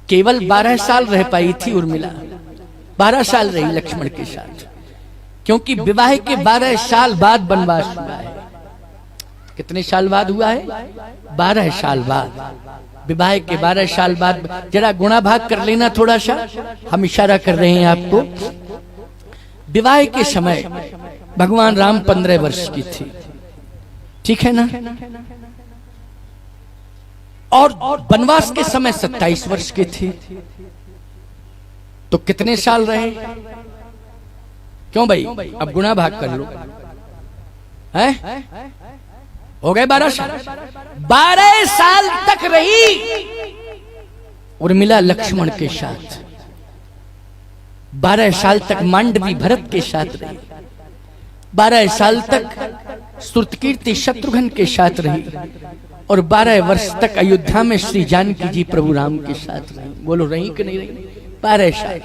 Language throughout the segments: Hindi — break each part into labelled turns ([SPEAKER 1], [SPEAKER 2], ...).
[SPEAKER 1] केवल 12 साल रह पाई थी उर्मिला। 12 साल रही लक्ष्मण के साथ, क्योंकि विवाह के 12 साल बाद वनवास हुआ है। कितने साल बाद हुआ है? 12 साल बाद। विवाह के 12 साल बाद। जरा गुणा भाग कर लेना थोड़ा सा, हम इशारा कर रहे हैं आपको। विवाह के समय भगवान राम 15 वर्ष की थी, ठीक है ना? और वनवास के समय 27 वर्ष की थी। तो कितने साल रहे? क्यों भाई? अब गुणा भाग कर लो। है हो गए 12 साल। 12 साल तक रही उर्मिला लक्ष्मण के साथ। 12 साल तक मांडवी भरत के साथ रही। 12 साल तक श्रुतकीर्ति शत्रुघ्न के साथ रही। और 12 वर्ष तक अयोध्या में श्री जानकी जी प्रभु राम के साथ रही। बोलो रही कि नहीं रही? 12 साल।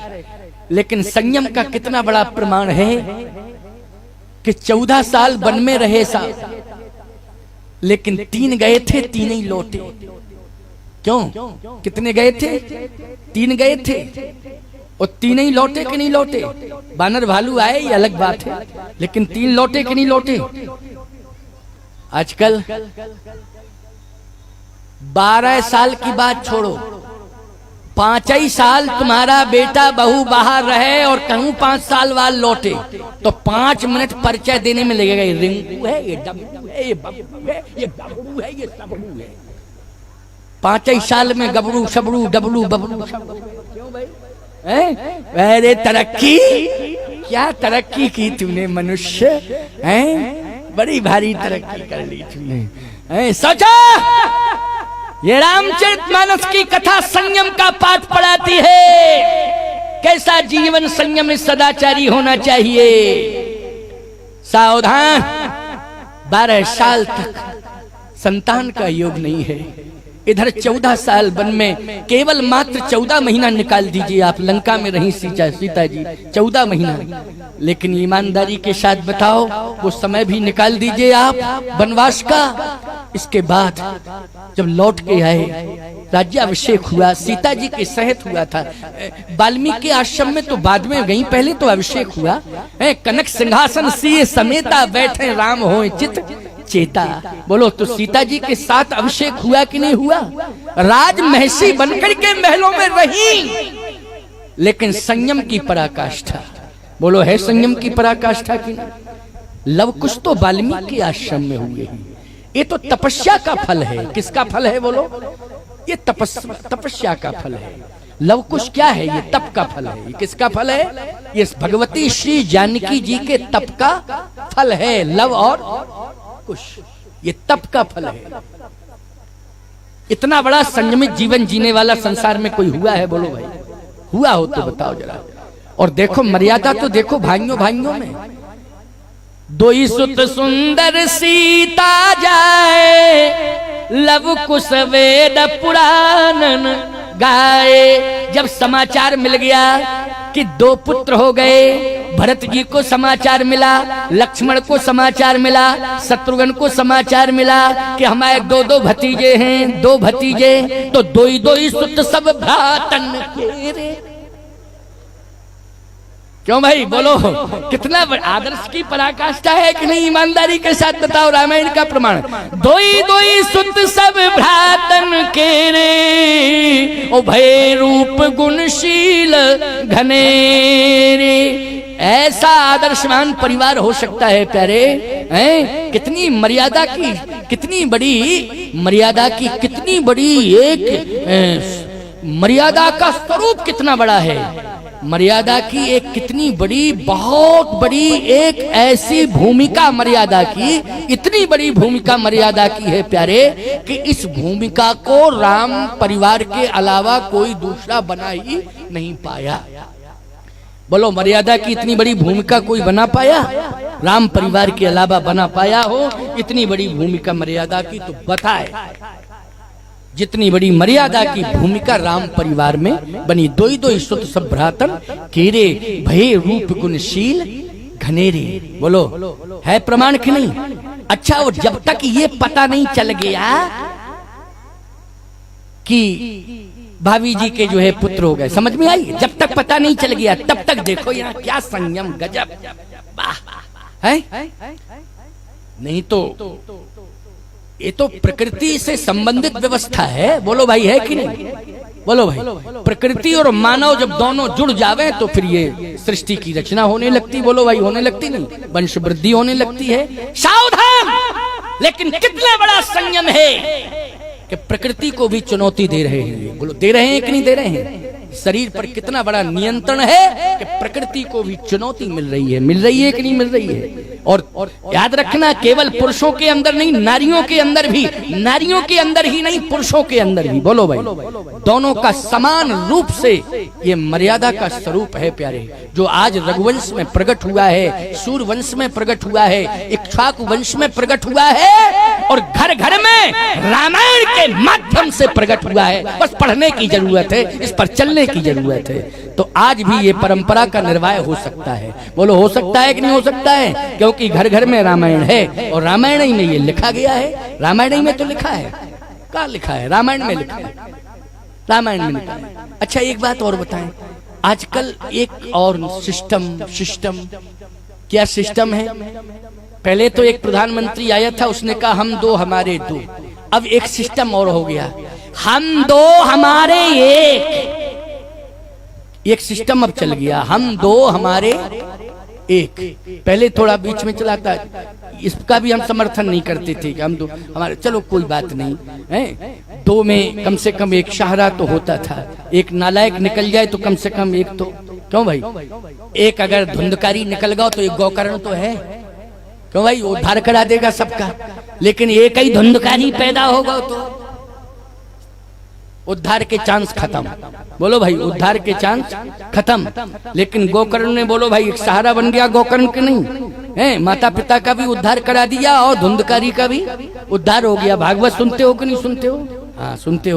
[SPEAKER 1] लेकिन संयम का कितना बड़ा प्रमाण है कि 14 साल वन में रहे साहब, लेकिन 3 गए थे, 3 ही लौटे। क्यों? कितने गए थे? 3 गए थे और 3 ही लौटे कि नहीं लौटे? बानर भालू आए ये अलग बात है, लेकिन 3 लौटे कि नहीं लौटे? आजकल 12 साल की बात छोड़ो, 5 ही साल तुम्हारा बेटा बहू बाहर रहे और कहूं 5 साल बाद लौटे तो 5 मिनट परिचय देने में लगेगा। ये रिंकू है, ये डब्बू है, ये बब्बू है, ये बबड़ू है, ये सबड़ू है। 5 ही साल में गबड़ू सबड़ू डबलू बबड़ू। क्यों भाई? अरे तरक्की, क्या तरक्की की तूने मनुष्य, हैं? बड़ी भारी तरक्की कर ली तूने। सोचा, ये रामचरितमानस की कथा संयम का पाठ पढ़ाती है। कैसा जीवन संयम सदाचारी होना चाहिए। सावधान, 12 साल तक संतान का योग नहीं है। इधर 14 साल वन में, केवल मात्र 14 महीना निकाल दीजिए आप। लंका में रही सीता जी 14 महीना, लेकिन ईमानदारी के साथ बताओ वो समय भी निकाल दीजिए आप वनवास का। इसके बाद जब लौट के आए, राज्याभिषेक हुआ, सीता जी के सहित हुआ था। वाल्मीकि आश्रम में तो बाद में गई, पहले तो अभिषेक हुआ। कनक सिंहासन सिए समेता, बैठे राम होए चित चेता। बोलो, तो सीता जी के साथ अभिषेक हुआ कि नहीं हुआ? राज महसी बनकर के महलों में रही, लेकिन संयम की पराकाष्ठा। बोलो, है संयम की पराकाष्ठा की? लव कुश तो वाल्मीकि आश्रम में हुए। ये तो तपस्या का फल है। किसका फल है? बोलो, ये तपस्या का फल है। लव कुश क्या है? ये तप का फल है। ये किसका फल है? ये भगवती श्री जानकी जी के तप का फल है। लव और कुश, ये तप का फल है। इतना बड़ा संयमित जीवन जीने वाला संसार में कोई हुआ है? बोलो भाई, हुआ हो तो बताओ जरा। और देखो मर्यादा तो देखो भाइयों भाइयों में। 2 सुत सुंदर सीता जाए, लव कुश वेद पुराणन गाए। जब समाचार मिल गया कि 2 पुत्र हो गए, भरत जी को समाचार मिला, लक्ष्मण को समाचार मिला, शत्रुघ्न को समाचार मिला कि हमारे 2 भतीजे हैं, 2 भतीजे, तो 2 सुत सब भ्रातन के रे। क्यों भाई? बोलो, कितना आदर्श की पराकाष्ठा है कि नहीं? ईमानदारी के साथ बताओ, रामायण का प्रमाण। 2 सुत सब भ्रातन के रे, ओ भय रूप गुणशील घनेरे। ऐसा आदर्शवान परिवार हो सकता है प्यारे? हैं? कितनी मर्यादा की, कितनी बड़ी मर्यादा की, कितनी बड़ी एक मर्यादा का स्वरूप कितना बड़ा है। मर्यादा की एक कितनी बड़ी, बहुत बड़ी एक ऐसी भूमिका मर्यादा की, इतनी बड़ी भूमिका मर्यादा की है प्यारे कि इस भूमिका को राम परिवार के अलावा कोई दूसरा बना ही नहीं पाया। बोलो, मर्यादा की इतनी बड़ी भूमिका कोई बना पाया? राम परिवार के अलावा बना पाया हो इतनी बड़ी भूमिका मर्यादा की? तो बताए जितनी बड़ी मर्यादा की भूमिका राम परिवार में बनी। 2 सुत सब भ्रातन केरे, भय रूप गुणशील घनेरे। बोलो, है प्रमाण कि नहीं? अच्छा, और जब तक ये पता नहीं चल गया कि भाभी जी के जो है पुत्र हो गए। समझ में आई? जब तक पता नहीं चल गया तब तक देखो यहाँ क्या संयम, गजब, वाह है। नहीं तो ये तो प्रकृति से संबंधित व्यवस्था है। बोलो भाई, है कि नहीं? बोलो भाई, प्रकृति और मानव जब दोनों जुड़ जावे तो फिर ये सृष्टि की रचना होने लगती। बोलो भाई, होने लगती नहीं? वंश वृद्धि होने लगती है। सावधान! लेकिन कितना बड़ा संयम है कि प्रकृति को भी चुनौती दे रहे हैं। बोलो, दे रहे हैं कि नहीं दे रहे हैं? शरीर पर कितना बड़ा नियंत्रण है कि प्रकृति को भी चुनौती मिल रही है। मिल रही है कि नहीं मिल रही है? और याद रखना, केवल पुरुषों के अंदर नहीं, नारियों के अंदर भी, नारियों के अंदर ही नहीं, पुरुषों के अंदर भी। बोलो भाई, दोनों का समान रूप से ये मर्यादा का स्वरूप है प्यारे। जो आज रघुवंश में प्रकट हुआ है, सूर्यवंश में प्रकट हुआ है, इक्ष्वाकु वंश में प्रकट हुआ है, और घर घर में रामायण के माध्यम से प्रकट हुआ है। बस पढ़ने की जरूरत है, इस पर चलने की जरूरत है, तो आज भी ये परंपरा का निर्वाह हो सकता है। बोलो, हो सकता है कि नहीं हो सकता है? क्योंकि घर घर में रामायण है और रामायण ही में ये लिखा गया है। रामायण ही में तो लिखा है। क्या लिखा है? रामायण में लिखा है, रामायण में लिखा है। अच्छा, एक बात और बताएं, आजकल एक और सिस्टम क्या सिस्टम है? पहले तो एक प्रधानमंत्री आया था, उसने कहा हम दो हमारे दो। अब एक सिस्टम और हो गया, हम दो हमारे एक सिस्टम अब चल गया, हम दो हमारे एक। पहले थोड़ा बीच में चला था, इसका भी हम समर्थन नहीं करते थे कि हम दो हमारे, चलो कोई बात नहीं है। दो में कम से कम एक शाहरा तो होता था, एक नालायक निकल जाए तो कम से कम एक तो, क्यों भाई? एक अगर धुंधकारी निकल गया तो एक गौकर्ण तो है, क्यों भाई? उद्धार करा देगा सबका। लेकिन एक ही धुंधकारी पैदा होगा तो उद्धार के चांस खत्म। बोलो भाई, उद्धार के चांस खत्म। लेकिन गोकर्ण ने, बोलो भाई, एक सहारा बन गया गोकर्ण के, नहीं है? माता पिता का भी उद्धार करा दिया और धुंधकारी का भी उद्धार हो गया। भागवत सुनते हो कि नहीं सुनते हो? हाँ, सुनते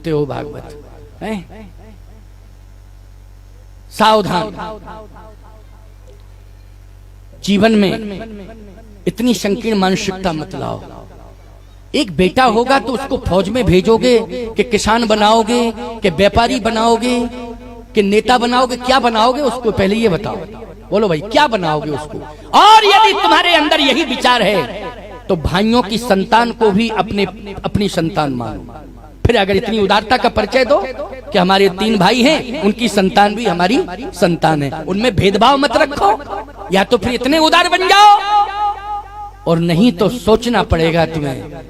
[SPEAKER 1] हो भागवत है? सावधान, जीवन में इतनी संकीर्ण मानसिकता मत लाओ। एक बेटा होगा तो उसको फौज में भेजोगे कि किसान बनाओगे, कि व्यापारी बनाओगे, कि नेता बनाओगे? क्या बनाओगे उसको? पहले ये बताओ। बोलो भाई, क्या बनाओगे उसको? और यदि तुम्हारे अंदर यही विचार है तो भाइयों की संतान को भी अपनी संतान मानो। फिर अगर इतनी उदारता का परिचय दो कि हमारे 3 भाई हैं, उनकी संतान भी हमारी संतान है, उनमें भेदभाव मत रखो। या तो फिर इतने उदार बन जाओ, और नहीं तो सोचना पड़ेगा तुम्हें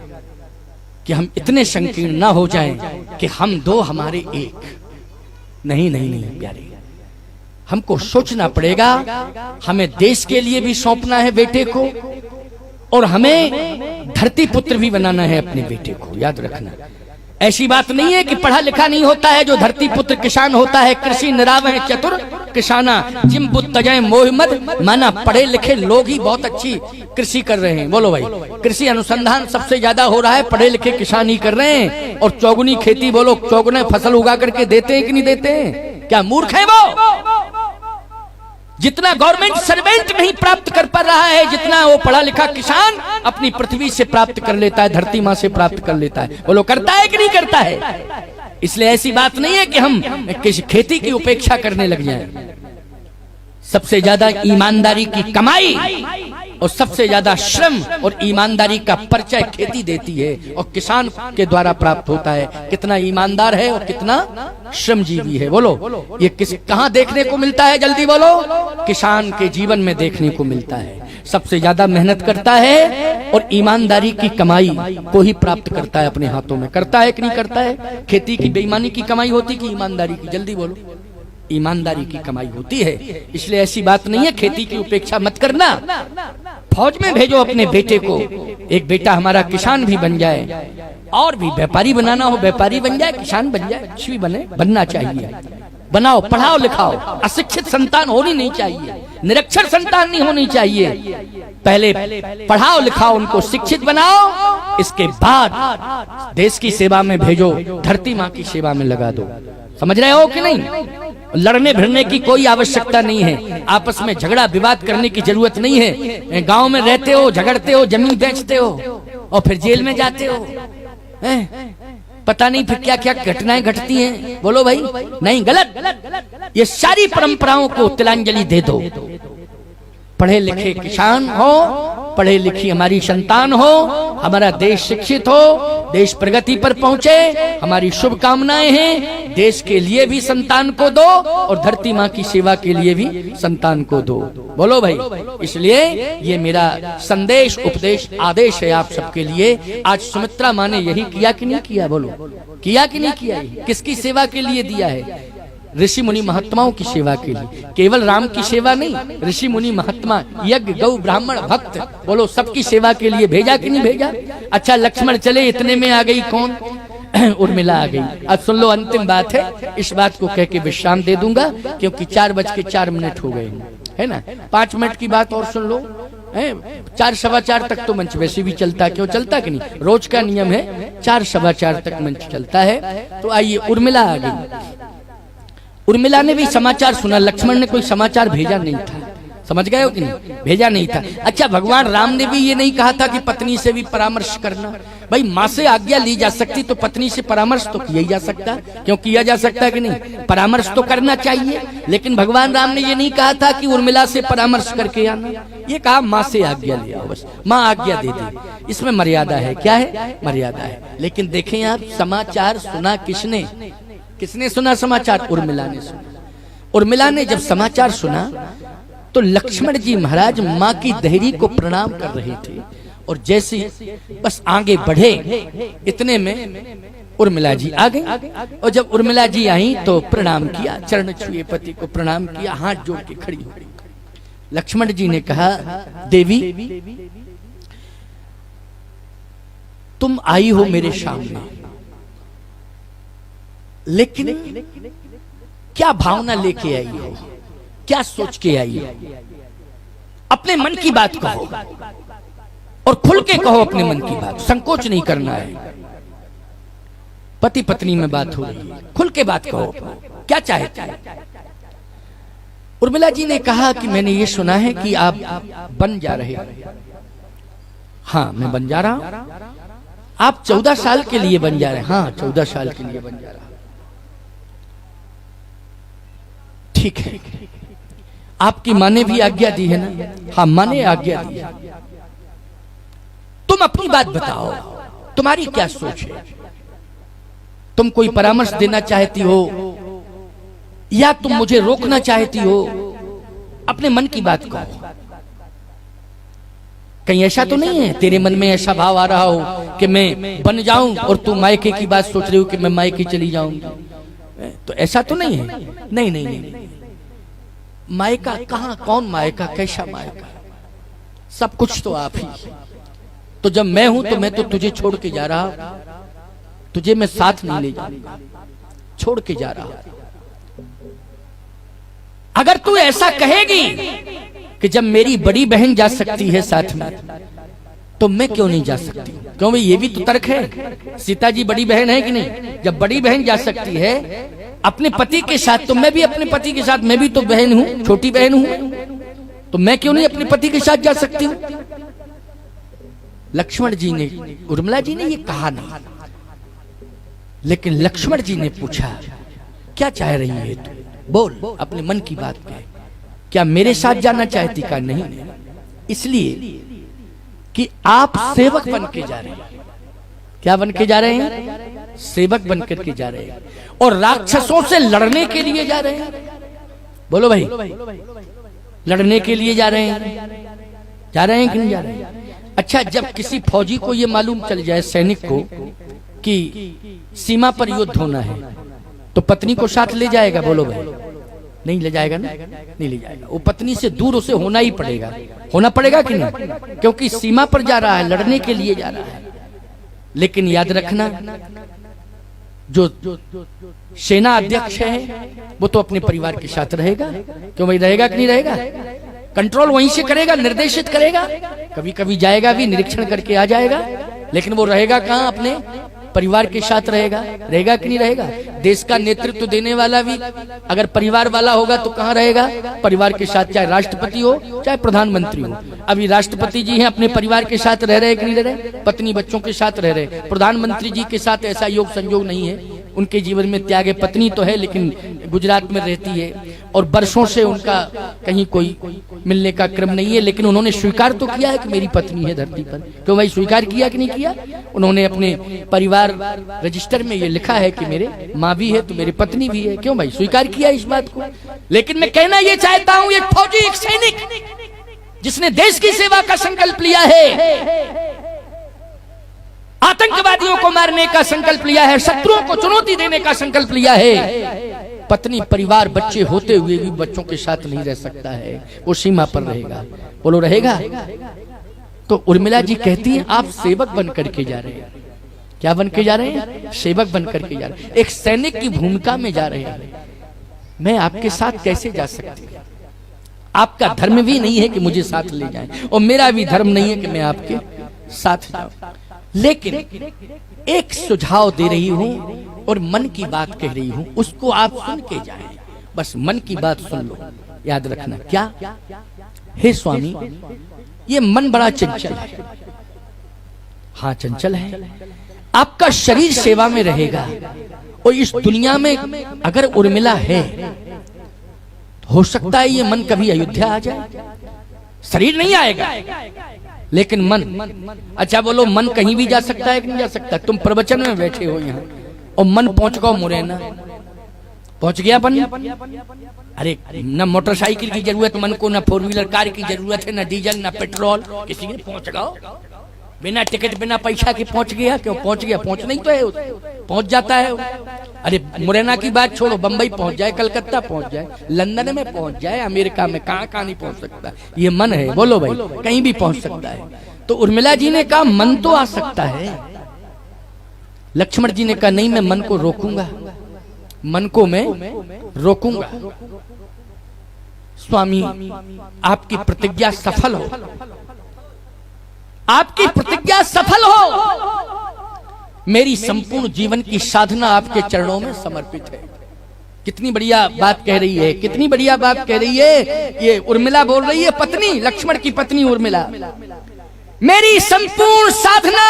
[SPEAKER 1] कि हम इतने संकीर्ण ना हो जाएं कि हम दो हमारे एक। नहीं नहीं नहीं प्यारे, हमको सोचना पड़ेगा। हमें देश के लिए भी सौंपना है बेटे को, और हमें धरती पुत्र भी बनाना है अपने बेटे को। याद रखना, ऐसी बात नहीं है कि पढ़ा लिखा नहीं होता है जो धरती पुत्र किसान होता है। कृषि निरावह चतुर किसाना, जिम बुत तजय मोह मद माना। पढ़े लिखे लोग ही बहुत अच्छी कृषि कर रहे हैं। बोलो भाई, कृषि अनुसंधान सबसे ज्यादा हो रहा है, पढ़े लिखे किसान ही कर रहे हैं। और चौगुनी खेती, बोलो, चौगुने फसल उगा करके देते हैं कि नहीं देते हैं? क्या मूर्ख है वो? जितना गवर्नमेंट सर्वेंट नहीं प्राप्त कर पा रहा है, जितना वो पढ़ा लिखा किसान अपनी पृथ्वी से प्राप्त कर लेता है, धरती माँ से प्राप्त कर लेता है। बोलो, करता है कि नहीं करता है? इसलिए ऐसी बात नहीं है कि हम किसी खेती की उपेक्षा करने लग जाएं। सबसे ज्यादा ईमानदारी की कमाई और सबसे ज्यादा श्रम और ईमानदारी का परिचय खेती देती है, और किसान के द्वारा प्राप्त होता है। कितना ईमानदार है और कितना श्रमजीवी है। बोलो, ये कहाँ देखने को मिलता है? जल्दी बोलो। किसान के जीवन में देखने को मिलता है। सबसे ज्यादा मेहनत करता है और ईमानदारी की कमाई को ही प्राप्त करता है अपने हाथों में। करता है कि नहीं करता है? खेती की बेईमानी की कमाई होती कि ईमानदारी की? जल्दी बोलो। ईमानदारी की कमाई होती है। इसलिए ऐसी बात नहीं है, खेती की उपेक्षा मत करना। फौज में भेजो अपने बेटे को, एक बेटा हमारा किसान भी बन जाए, और भी व्यापारी बनाना हो व्यापारी बन जाए, किसान बन जाए, कुछ भी बने, बनना चाहिए। बनाओ, पढ़ाओ लिखाओ। अशिक्षित संतान होनी नहीं चाहिए, निरक्षर संतान नहीं होनी चाहिए। पहले पढ़ाओ लिखाओ, उनको शिक्षित बनाओ, इसके बाद देश की सेवा में भेजो, धरती माँ की सेवा में लगा दो। समझ रहे हो कि नहीं? लड़ने भिड़ने की कोई आवश्यकता नहीं है, आपस में झगड़ा विवाद करने की जरूरत नहीं है। गांव में रहते हो, झगड़ते हो, जमीन बेचते हो और फिर जेल में जाते हो। पता नहीं फिर क्या क्या घटनाएं घटती हैं। बोलो भाई, नहीं, गलत। ये सारी परंपराओं को तिलांजलि दे दो। पढ़े लिखे किसान हो, पढ़े लिखी हमारी संतान हो, हमारा देश शिक्षित हो, देश प्रगति पर पहुंचे, हमारी शुभकामनाएं हैं। देश के लिए भी संतान को दो और धरती माँ की सेवा के लिए भी संतान को दो। बोलो भाई, इसलिए ये मेरा संदेश, उपदेश, आदेश है आप सबके लिए। आज सुमित्रा माँ ने यही किया कि नहीं किया? बोलो, किया कि नहीं किया? किसकी सेवा के लिए दिया है? ऋषि मुनि महात्माओं की सेवा के लिए। केवल राम की सेवा नहीं, ऋषि मुनि महात्मा, यज्ञ, गौ, ब्राह्मण, भक्त, बोलो सबकी सेवा के लिए भेजा कि नहीं भेजा? अच्छा, लक्ष्मण चले, इतने में आ गई कौन? उर्मिला आ गई। अब सुन लो, अंतिम बात है, इस बात को कह के विश्राम दे दूंगा, क्योंकि 4:04 हो गए है ना। 5 मिनट की बात और सुन लो। 4 सवा 4 तक तो मंच वैसे भी चलता, क्यों चलता कि नहीं? रोज का नियम है, 4 सवा 4 तक मंच चलता है। तो आइए, उर्मिला आ गई। उर्मिला ने भी समाचार सुना, लक्ष्मण ने कोई समाचार भेजा नहीं था। समझ गए हो कि नहीं? भेजा नहीं था। अच्छा, भगवान राम ने भी ये नहीं कहा था कि पत्नी से भी परामर्श करना। भाई, माँ से आज्ञा ली जा सकती तो पत्नी से परामर्श तो किया ही जा सकता, क्यों किया जा सकता कि नहीं? परामर्श तो करना चाहिए। लेकिन भगवान राम ने ये नहीं कहा था कि उर्मिला से परामर्श करके आना, ये कहा माँ से आज्ञा ले आओ, बस माँ आज्ञा दे दी। इसमें मर्यादा है। क्या है? मर्यादा है। लेकिन देखें आप, समाचार सुना किसने? किसने सुना समाचार? उर्मिला ने सुना। उर्मिला ने जब समाचार सुना तो लक्ष्मण जी महाराज माँ की देहरी को प्रणाम कर रहे थे, और जैसे बस आगे बढ़े, इतने में उर्मिला जी आ गई। और जब उर्मिला जी आई तो प्रणाम किया, चरण छुए, पति को प्रणाम किया, हाथ जोड़ के खड़ी हो गई। लक्ष्मण जी ने कहा, देवी तुम आई हो मेरे सामने, लेकिन क्या भावना लेके आई हो? क्या सोच के आई हो? अपने मन की बात कहो और खुल के कहो अपने मन की बात, संकोच नहीं करना है। पति पत्नी में बात हो रही है, खुल के बात कहो, क्या चाहते हैं? उर्मिला जी ने कहा कि मैंने ये सुना है कि आप बन जा रहे हैं। हाँ, मैं बन जा रहा हूं। आप 14 साल के लिए बन जा रहे हैं? हाँ, 14 साल के लिए बन जा रहा। ठीक है, आपकी माँ ने भी आज्ञा दी है ना? हाँ, माँ ने आज्ञा दी है। तुम अपनी बात बताओ, तुम्हारी क्या सोच है? तुम कोई परामर्श देना चाहती हो या तुम मुझे रोकना चाहती हो? अपने मन की बात कहो। कहीं ऐसा तो नहीं है तेरे मन में ऐसा भाव आ रहा हो कि मैं बन जाऊं और तू मायके की बात सोच रही हो कि मैं मायके चली जाऊंगी? तो ऐसा तो नहीं है। नहीं नहीं नहीं, मायका कहाँ? कौन मायका? कैसा मायका? सब कुछ तो आप ही। तो जब मैं हूं तो मैं तो तुझे छोड़ के जा रहा हूं, तुझे मैं साथ नहीं ले जाऊंगा, छोड़ के जा रहा हूं। अगर तू ऐसा कहेगी कि जब मेरी बड़ी बहन जा सकती है साथ में, तो मैं क्यों नहीं जा सकती? क्यों भाई, ये भी तो तर्क है। सीता जी बड़ी बहन है कि नहीं? जब बड़ी बहन जा सकती है अपने पति के साथ, तो मैं भी अपने पति के साथ, मैं भी तो बहन हूं, छोटी बहन हूं, तो मैं क्यों नहीं अपने पति के साथ जा सकती हूं? लक्ष्मण जी ने, उर्मिला जी ने ये कहा नहीं, लेकिन लक्ष्मण जी ने पूछा, क्या चाह रही है तू? बोल, अपने मन की बात कह। क्या मेरे साथ जाना चाहती? का नहीं, इसलिए कि आप सेवक बन के जा रहे हैं। क्या बन के जा रहे हैं? सेवक बन करके जा रहे हैं, और राक्षसों से लड़ने के लिए जा रहे हैं। बोलो भाई, लड़ने के लिए जा रहे हैं? जा रहे हैं कि नहीं जा रहे हैं? अच्छा, जब किसी फौजी को ये मालूम चल जाए, सैनिक को, कि सीमा पर युद्ध होना है, तो पत्नी को साथ ले जाएगा? बोलो भाई, नहीं ले जाएगा ना? नहीं ले जाएगा। वो पत्नी से दूर उसे होना ही पड़ेगा। होना पड़ेगा कि नहीं? क्योंकि सीमा पर जा रहा है, लड़ने के लिए जा रहा है। लेकिन याद रखना, जो सेना अध्यक्ष है वो तो अपने परिवार के साथ रहेगा। क्यों भाई, रहेगा कि नहीं रहेगा? कंट्रोल वहीं से करेगा, निर्देशित करेगा। कभी कभी जाएगा भी, निरीक्षण करके आ जाएगा, लेकिन वो रहेगा कहाँ? अपने परिवार के साथ रहेगा, रहेगा कि नहीं रहेगा? देश का नेतृत्व देने वाला भी अगर परिवार वाला होगा तो कहाँ रहेगा? परिवार के साथ, चाहे राष्ट्रपति हो चाहे प्रधानमंत्री हो। अभी राष्ट्रपति जी हैं, अपने परिवार के साथ रह रहे कि नहीं रह रहे? पत्नी बच्चों के साथ रह रहे। प्रधानमंत्री जी के साथ ऐसा योग संयोग नहीं है, उनके जीवन में त्याग है। पत्नी तो है लेकिन गुजरात में रहती है और वर्षों से उनका कहीं कोई मिलने का क्रम नहीं है, लेकिन उन्होंने स्वीकार तो किया है कि मेरी पत्नी है धरती पर। क्यों भाई, स्वीकार किया कि नहीं किया? उन्होंने अपने परिवार रजिस्टर में ये लिखा है कि मेरे माँ भी है तो मेरी पत्नी भी है। क्यों भाई, स्वीकार किया इस बात को। लेकिन मैं कहना ये चाहता हूं, एक फौजी, एक सैनिक जिसने देश की सेवा का संकल्प लिया है, आतंकवादियों को मारने का संकल्प लिया है, शत्रुओं को चुनौती देने का संकल्प लिया है, पत्नी परिवार बच्चे होते हुए भी बच्चों के साथ नहीं रह सकता है, वो सीमा पर रहेगा। बोलो रहेगा? तो उर्मिला जी कहती हैं आप सेवक बन करके जा रहे हैं। क्या बन के जा रहे हैं? सेवक बन करके जा रहे हैं, एक सैनिक की भूमिका में जा रहे हैं। मैं आपके साथ कैसे जा सकती हूँ? आपका धर्म भी नहीं है कि मुझे साथ ले जाएं, और मेरा भी धर्म नहीं है कि मैं आपके साथ जाऊं। लेकिन एक सुझाव दे रही हूं और मन की बात कह रही हूं, उसको आप सुन के जाएं। बस मन की बात सुन लो, याद रखना। क्या? हे स्वामी, ये मन बड़ा चंचल है। हाँ, चंचल है। आपका शरीर सेवा में रहेगा और इस दुनिया में अगर उर्मिला है तो हो सकता है ये मन कभी अयोध्या आ जाए। शरीर नहीं आएगा लेकिन मन। अच्छा बोलो, मन कहीं भी जा सकता है कि नहीं जा सकता? तुम प्रवचन में बैठे हो यहाँ और मन पहुंच गो मुरैना, पहुंच गया अपन। अरे न मोटरसाइकिल की जरूरत मन को, न फोर व्हीलर कार की जरूरत है, न डीजल न पेट्रोल, किसी ने पहुंच गो बिना टिकट बिना पैसा के पहुंच गया। क्यों पहुंच गया? पहुंच नहीं तो है, पहुंच जाता है। अरे मुरैना की बात छोड़ो, बंबई पहुंच जाए, कलकत्ता पहुंच जाए, लंदन में पहुंच जाए, अमेरिका में कहाँ कहाँ नहीं पहुंच सकता। ये मन है। बोलो भाई, कहीं भी पहुंच सकता है। तो उर्मिला जी ने कहा मन तो आ सकता है। लक्ष्मण जी ने कहा नहीं, मैं मन को रोकूंगा, मन को मैं रोकूंगा। स्वामी, आपकी प्रतिज्ञा सफल हो, आपकी प्रतिज्ञा सफल हो। मेरी संपूर्ण जीवन की साधना आपके चरणों में समर्पित है। कितनी बढ़िया बात कह रही है, कितनी बढ़िया बात कह रही है। ये उर्मिला बोल रही है, पत्नी, लक्ष्मण की पत्नी उर्मिला। मेरी संपूर्ण साधना,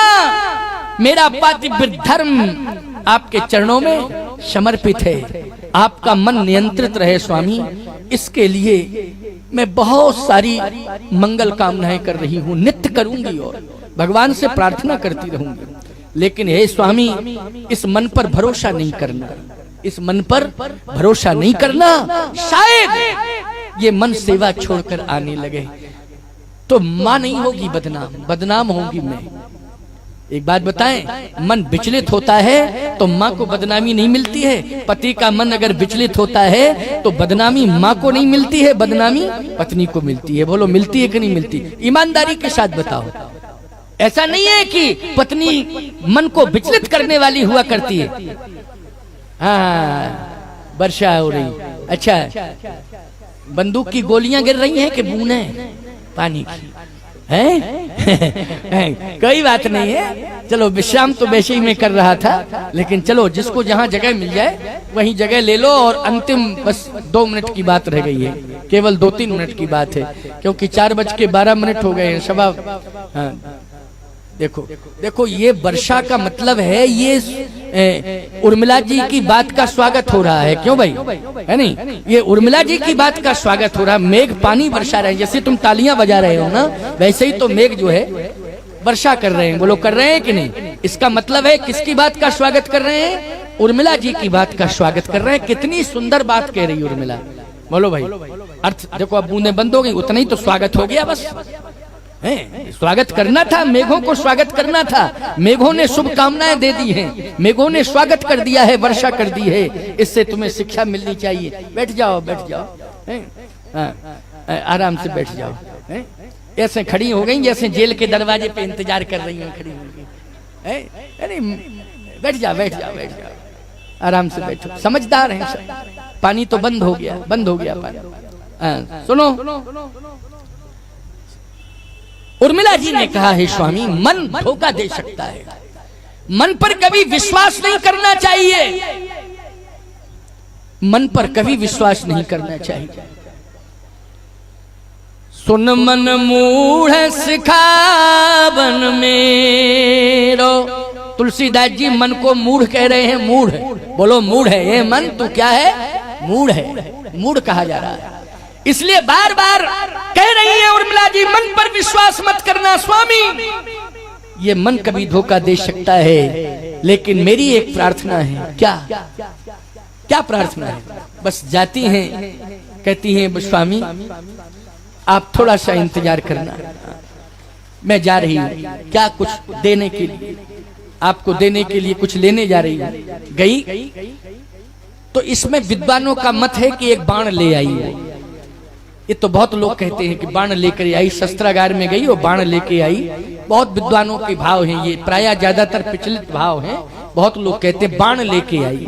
[SPEAKER 1] मेरा पातिव्य धर्म आपके चरणों में समर्पित है। आपका मन नियंत्रित रहे स्वामी, इसके लिए मैं बहुत सारी मंगल कामनाएं कर रही हूँ, नित्य करूंगी और भगवान से प्रार्थना करती रहूंगी। लेकिन हे स्वामी, इस मन पर भरोसा नहीं करना, इस मन पर भरोसा नहीं करना। शायद ये मन सेवा छोड़कर आने लगे तो मां नहीं होगी बदनाम, बदनाम होगी मैं। एक बात बताएं, मन विचलित होता है तो माँ को बदनामी नहीं मिलती है। पति का मन अगर विचलित होता है तो बदनामी माँ को नहीं मिलती है, बदनामी पत्नी को मिलती है। बोलो मिलती है कि नहीं मिलती? ईमानदारी के साथ बताओ। ऐसा नहीं है कि पत्नी मन को विचलित करने वाली हुआ करती है। हाँ, वर्षा हो रही, अच्छा बंदूक की गोलियां गिर रही हैं कि बूंदें पानी की है? कोई बात नहीं है, चलो विश्राम तो वैसे ही मैं कर रहा था, लेकिन चलो जिसको जहाँ जगह मिल जाए वहीं जगह ले लो। और अंतिम बस 2 मिनट की बात रह गई है, केवल 2-3 मिनट की बात है, क्योंकि 4:12 हो गए हैं। सभा देखो देखो, ये वर्षा का मतलब है, ये उर्मिला जी की बात का स्वागत हो रहा है। क्यों भाई, है नहीं? ये उर्मिला जी की बात का स्वागत हो रहा है। मेघ पानी वर्षा रहे, जैसे तुम तालियां बजा रहे हो ना, वैसे ही तो मेघ जो है वर्षा कर रहे हैं। बोलो कर रहे हैं कि नहीं? इसका मतलब है किसकी बात का स्वागत कर रहे हैं? उर्मिला जी की बात का स्वागत कर रहे हैं। कितनी सुंदर बात कह रही उर्मिला। बोलो भाई, अर्थ देखो, अब बूंदें बंद हो गई, उतना ही तो स्वागत हो गया। बस स्वागत करना था, मेघों को स्वागत करना था। मेघों ने शुभकामनाएं दे दी हैं, मेघों ने स्वागत कर दिया है, वर्षा कर दी है। इससे तुम्हें शिक्षा मिलनी चाहिए। बैठ जाओ, बैठ जाओ, आराम से बैठ जाओ। ऐसे खड़ी हो गई जैसे जेल के दरवाजे पे इंतजार कर रही हैं, खड़ी होगी। बैठ जाओ, बैठ जाओ, बैठ जाओ, आराम से बैठो। समझदार हैं सब। पानी तो बंद हो गया, बंद हो गया पानी। सुनो, उर्मिला जी ने कहा, हे स्वामी, मन धोखा दे सकता है, मन पर कभी विश्वास नहीं करना चाहिए, मन पर कभी विश्वास नहीं करना चाहिए। सुन मन मूढ़ सिखावन मेरो, तुलसीदास जी मन को मूढ़ कह रहे हैं। मूढ़, बोलो मूढ़ है ये मन, तो क्या है? मूढ़ है, मूढ़ कहा जा रहा है। इसलिए बार बार कह रही है उर्मिला जी, मन पर विश्वास मत करना स्वामी, ये मन कभी धोखा दे सकता है। लेकिन मेरी एक प्रार्थना है। क्या क्या प्रार्थना है? बस जाती हैं, कहती हैं स्वामी आप थोड़ा सा इंतजार करना, मैं जा रही हूँ। क्या? कुछ देने के लिए, आपको देने के लिए कुछ लेने जा रही हूँ। गई तो इसमें विद्वानों का मत है कि एक बाण ले आई है। ये तो बहुत लोग कहते हैं कि बाण लेकर आई, शस्त्रागार में गई और बाण लेके आई। बहुत विद्वानों के भाव हैं ये, प्राय ज्यादातर प्रचलित भाव हैं। बहुत लोग कहते हैं बाण लेके आई।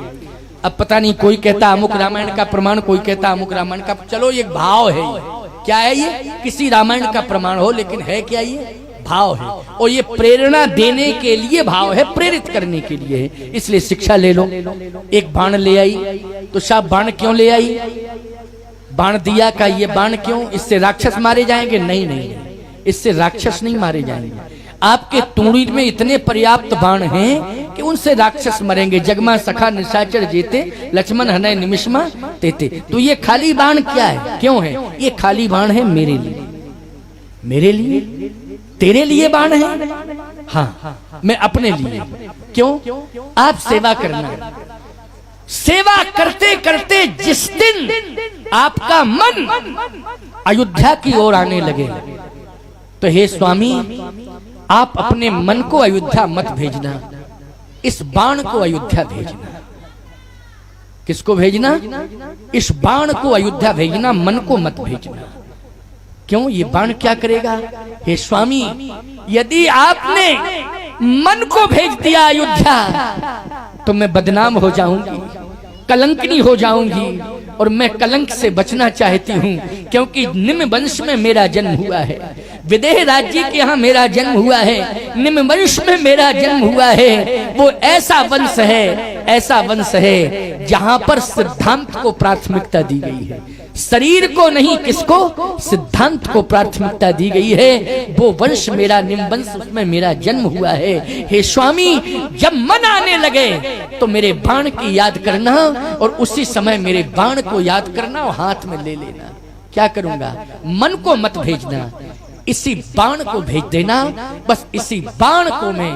[SPEAKER 1] अब पता नहीं, कोई कहता अमुक रामायण का प्रमाण, कोई कहता अमुक रामायण का। चलो ये भाव है, क्या है ये? किसी रामायण का प्रमाण हो, लेकिन है क्या? ये भाव है, और ये प्रेरणा देने के लिए भाव है, प्रेरित करने के लिए है। इसलिए शिक्षा ले लो। एक बाण ले आई, तो साहब बाण क्यों ले आई? बाण दिया का ये बाण क्यों? इससे राक्षस मारे जाएंगे? नहीं नहीं, इससे राक्षस नहीं मारे जाएंगे। आपके तूड़ी में इतने पर्याप्त बाण हैं कि उनसे राक्षस मरेंगे। जगमा सखा निशाचर जेते, लक्ष्मण हनय निमिषमा तेते। तो ये खाली बाण क्या है? क्यों है? ये खाली बाण है मेरे लिए, मेरे लिए, तेरे लिए बाण है। हाँ, मैं अपने लिए। क्यों? आप सेवा करना। सेवा करते करते जिस दिन आपका मन अयोध्या की ओर आने लगे, तो हे स्वामी आप अपने मन को अयोध्या मत भेजना, इस बाण को अयोध्या भेजना। किसको भेजना? इस बाण को अयोध्या भेजना, मन को मत भेजना। क्यों? ये बाण क्या करेगा? हे स्वामी, यदि आपने मन को भेज दिया अयोध्या, तो मैं बदनाम हो जाऊंगी, कलंकनी हो जाऊंगी, और मैं कलंक से बचना चाहती हूँ। क्योंकि निम्न वंश में मेरा जन्म हुआ है, विदेह राज्य के यहाँ मेरा जन्म हुआ है, निम्न वंश में मेरा जन्म हुआ है। वो ऐसा वंश है, ऐसा वंश है जहाँ पर सिद्धांत को प्राथमिकता दी गई है, शरीर को नहीं। किसको? सिद्धांत को प्राथमिकता दी गई है। वो वंश मेरा निम्न वंश, उसमें मेरा जन्म हुआ है। हे स्वामी, जब मन आने लगे तो मेरे बाण की याद करना, और उसी समय मेरे बाण को याद करना और हाथ में ले लेना। क्या करूंगा? मन को मत भेजना, इसी बाण को भेज देना। बस इसी बाण को मैं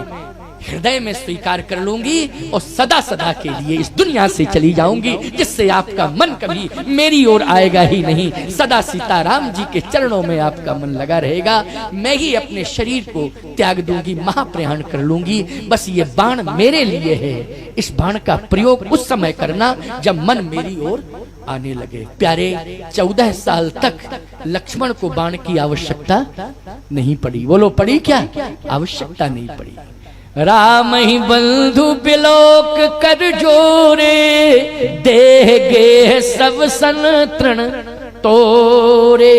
[SPEAKER 1] हृदय में स्वीकार कर लूंगी और सदा सदा के लिए इस दुनिया से चली जाऊंगी, जिससे आपका मन कभी मेरी ओर आएगा ही नहीं। सदा सीताराम जी के चरणों में आपका मन लगा रहेगा। मैं ही अपने शरीर को त्याग दूंगी, महाप्रयाण कर लूंगी। बस ये बाण मेरे लिए है। इस बाण का प्रयोग उस समय करना जब मन मेरी ओर आने लगे। प्यारे, 14 साल तक लक्ष्मण को बाण की आवश्यकता नहीं पड़ी। बोलो पड़ी क्या? आवश्यकता नहीं पड़ी। राम ही बंधु बिलोक कर जोरे, देह गे सब सन तृण तोरे।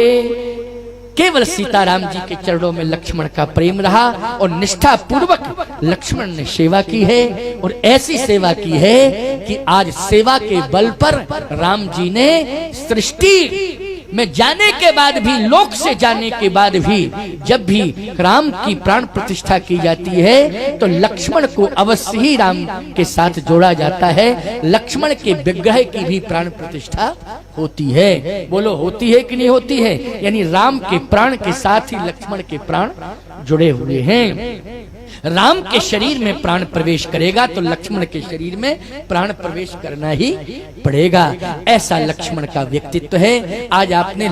[SPEAKER 1] केवल सीताराम जी के चरणों में लक्ष्मण का प्रेम रहा और निष्ठा पूर्वक लक्ष्मण ने सेवा की है। और ऐसी सेवा की है कि आज सेवा के बल पर राम जी ने सृष्टि में जाने के बाद भी, लोक से जाने के बाद भी, जब भी राम की प्राण प्रतिष्ठा की जाती है तो लक्ष्मण को अवश्य ही राम के साथ जोड़ा जाता है। लक्ष्मण के विग्रह की भी प्राण प्रतिष्ठा होती है। बोलो होती है कि नहीं होती है? यानी राम के प्राण के साथ ही लक्ष्मण के प्राण जुड़े हुए हैं। राम के शरीर में प्राण प्रवेश करेगा तो लक्ष्मण के शरीर में प्राण प्रवेश करना ही पड़ेगा। ऐसा लक्ष्मण का व्यक्तित्व है। आज आपने